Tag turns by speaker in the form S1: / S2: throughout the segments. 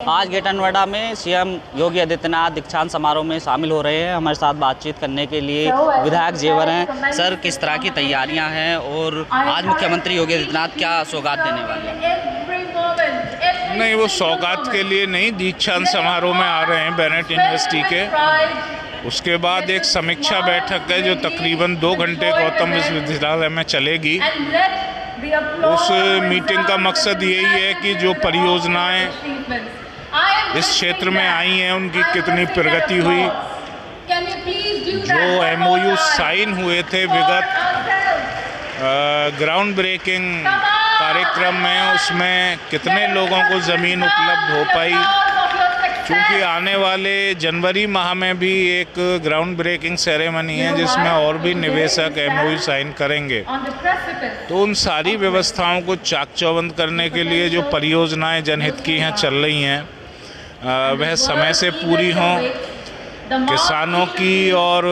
S1: आज ग्रेटर नोएडा में सीएम योगी आदित्यनाथ दीक्षांत समारोह में शामिल हो रहे हैं। हमारे साथ बातचीत करने के लिए विधायक जेवर हैं। सर, किस तरह की तैयारियां हैं और आज मुख्यमंत्री योगी आदित्यनाथ क्या सौगात देने वाले हैं?
S2: नहीं, वो सौगात के लिए नहीं, दीक्षांत समारोह में आ रहे हैं बेनेट यूनिवर्सिटी के। उसके बाद एक समीक्षा बैठक है जो तकरीबन 2 घंटे गौतम विश्वविद्यालय में चलेगी। उस मीटिंग का मकसद यही है कि जो परियोजनाएं इस क्षेत्र में आई हैं उनकी कितनी प्रगति हुई, जो MOU साइन हुए थे विगत ग्राउंड ब्रेकिंग कार्यक्रम में, उसमें कितने लोगों को ज़मीन उपलब्ध हो पाई। क्योंकि आने वाले जनवरी माह में भी एक ग्राउंड ब्रेकिंग सेरेमनी है जिसमें और भी निवेशक MOU साइन करेंगे। तो उन सारी व्यवस्थाओं को चाक चौबंद करने के लिए जो परियोजनाएं जनहित की हैं चल रही हैं वह समय से पूरी हों। किसानों की और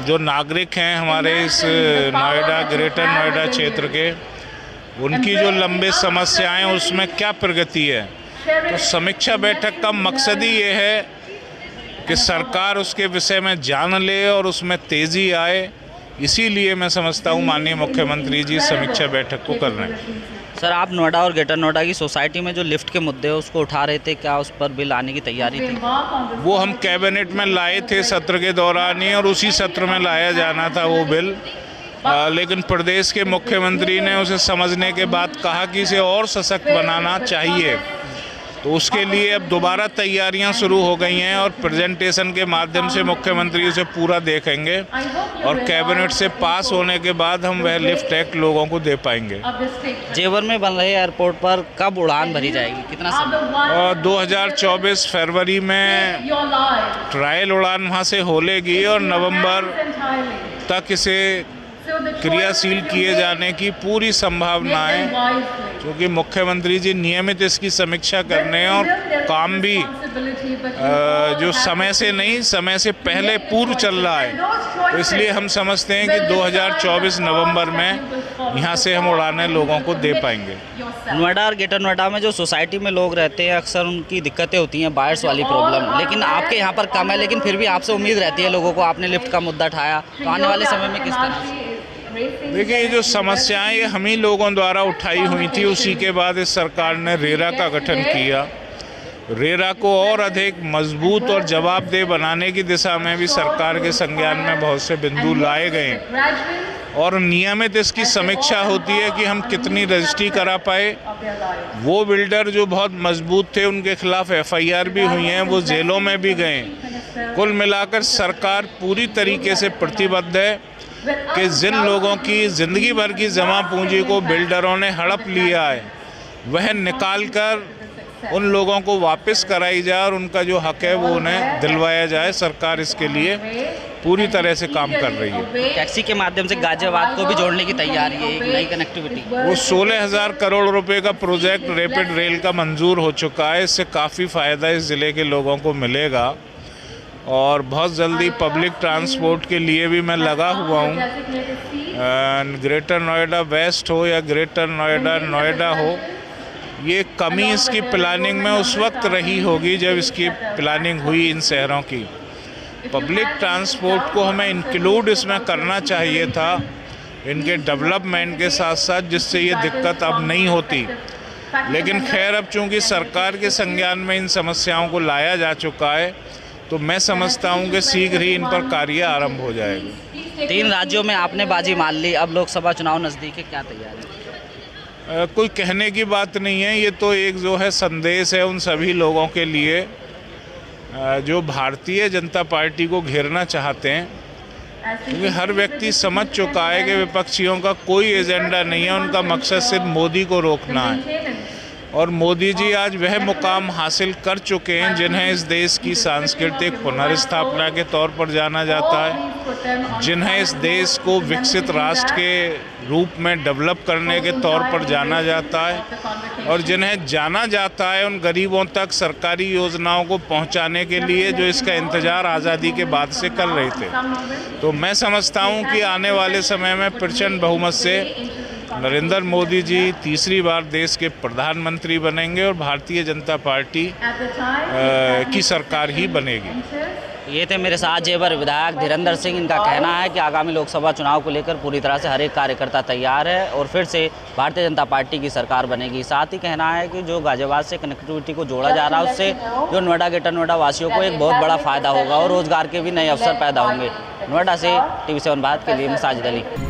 S2: जो नागरिक हैं हमारे इस नोएडा, ग्रेटर नोएडा क्षेत्र के, उनकी जो लंबे समस्याएं उसमें क्या प्रगति है। तो समीक्षा बैठक का मकसद ही ये है कि सरकार उसके विषय में जान ले और उसमें तेज़ी आए। इसीलिए मैं समझता हूँ माननीय मुख्यमंत्री जी समीक्षा बैठक को कर रहे हैं।
S1: सर, आप नोएडा और ग्रेटर नोएडा की सोसाइटी में जो लिफ्ट के मुद्दे हैं उसको उठा रहे थे, क्या उस पर बिल आने की तैयारी थी?
S2: वो हम कैबिनेट में लाए थे सत्र के दौरान ही, और उसी सत्र में लाया जाना था वो बिल। लेकिन प्रदेश के मुख्यमंत्री ने उसे समझने के बाद कहा कि इसे और सशक्त बनाना चाहिए। तो उसके लिए अब दोबारा तैयारियां शुरू हो गई हैं और प्रेजेंटेशन के माध्यम से मुख्यमंत्री उसे पूरा देखेंगे और कैबिनेट से पास होने के बाद हम वह लिफ्ट एक्ट लोगों को दे पाएंगे।
S1: जेवर में बन रहे एयरपोर्ट पर कब उड़ान भरी जाएगी, कितना समय?
S2: और 2024 फरवरी में ट्रायल उड़ान वहाँ से होलेगी और नवंबर तक इसे क्रियाशील किए जाने की पूरी संभावना है। क्योंकि मुख्यमंत्री जी नियमित इसकी समीक्षा करने हैं और काम भी जो समय से नहीं, समय से पहले पूर्व चल रहा है। तो इसलिए हम समझते हैं कि 2024 नवंबर में यहाँ से हम उड़ानें लोगों को दे पाएंगे।
S1: नोएडा और ग्रेटर नोएडा में जो सोसाइटी में लोग रहते हैं अक्सर उनकी दिक्कतें होती हैं, बायर्स वाली प्रॉब्लम, लेकिन आपके यहाँ पर कम है। लेकिन फिर भी आपसे उम्मीद रहती है लोगों को, आपने लिफ्ट का मुद्दा उठाया, तो आने वाले समय में किस तरह से?
S2: देखिए, ये जो समस्याएं ये हम ही लोगों द्वारा उठाई हुई थी। उसी के बाद इस सरकार ने रेरा का गठन किया। रेरा को और अधिक मजबूत और जवाबदेह बनाने की दिशा में भी सरकार के संज्ञान में बहुत से बिंदु लाए गए और नियमित इसकी समीक्षा होती है कि हम कितनी रजिस्ट्री करा पाए। वो बिल्डर जो बहुत मजबूत थे उनके खिलाफ FIR भी हुई हैं, वो जेलों में भी गए। कुल मिलाकर सरकार पूरी तरीके से प्रतिबद्ध है कि जिन लोगों की ज़िंदगी भर की जमा पूंजी को बिल्डरों ने हड़प लिया है वह निकाल कर उन लोगों को वापस कराई जाए और उनका जो हक है वो उन्हें दिलवाया जाए। सरकार इसके लिए पूरी तरह से काम कर रही है।
S1: टैक्सी के माध्यम से गाजियाबाद को भी जोड़ने की तैयारी है, एक नई कनेक्टिविटी।
S2: वो 16,000 करोड़ रुपए का प्रोजेक्ट रैपिड रेल का मंजूर हो चुका है। इससे काफ़ी फ़ायदा इस ज़िले के लोगों को मिलेगा और बहुत जल्दी पब्लिक ट्रांसपोर्ट के लिए भी मैं लगा हुआ हूँ। ग्रेटर नोएडा वेस्ट हो या ग्रेटर नोएडा नोएडा हो, ये कमी इसकी प्लानिंग में उस वक्त रही होगी जब इसकी प्लानिंग हुई इन शहरों की। पब्लिक ट्रांसपोर्ट को हमें इंक्लूड इसमें करना चाहिए था इनके डेवलपमेंट के साथ साथ, जिससे ये दिक्कत अब नहीं होती। लेकिन खैर, अब चूँकि सरकार के संज्ञान में इन समस्याओं को लाया जा चुका है तो मैं समझता हूं कि शीघ्र ही इन पर कार्य आरंभ हो जाएगा।
S1: 3 राज्यों में आपने बाजी मार ली, अब लोकसभा चुनाव नज़दीक है, क्या तैयारी?
S2: कोई कहने की बात नहीं है। ये तो एक जो है संदेश है उन सभी लोगों के लिए जो भारतीय जनता पार्टी को घेरना चाहते हैं। क्योंकि हर व्यक्ति समझ चुका है कि विपक्षियों का कोई एजेंडा नहीं है, उनका मकसद सिर्फ मोदी को रोकना है। और मोदी जी आज वह मुकाम हासिल कर चुके हैं जिन्हें इस देश की सांस्कृतिक पुनर्स्थापना के तौर पर जाना जाता है, जिन्हें इस देश को विकसित राष्ट्र के रूप में डेवलप करने के तौर पर जाना जाता है, और जिन्हें जाना जाता है उन गरीबों तक सरकारी योजनाओं को पहुंचाने के लिए जो इसका इंतज़ार आज़ादी के बाद से कर रहे थे। तो मैं समझता हूं कि आने वाले समय में प्रचंड बहुमत से नरेंद्र मोदी जी तीसरी बार देश के प्रधानमंत्री बनेंगे और भारतीय जनता पार्टी की सरकार ही बनेगी।
S1: ये थे मेरे साथ जेवर विधायक धीरेंद्र सिंह। इनका कहना है कि आगामी लोकसभा चुनाव को लेकर पूरी तरह से हर एक कार्यकर्ता तैयार है और फिर से भारतीय जनता पार्टी की सरकार बनेगी। साथ ही कहना है कि जो गाजियाबाद से कनेक्टिविटी को जोड़ा जा रहा है उससे जो नोएडा ग्रेटर नोएडा वासियों को एक बहुत बड़ा फायदा होगा और रोजगार के भी नए अवसर पैदा होंगे। नोएडा से TV7 भारत के लिए मैं साजिद अली।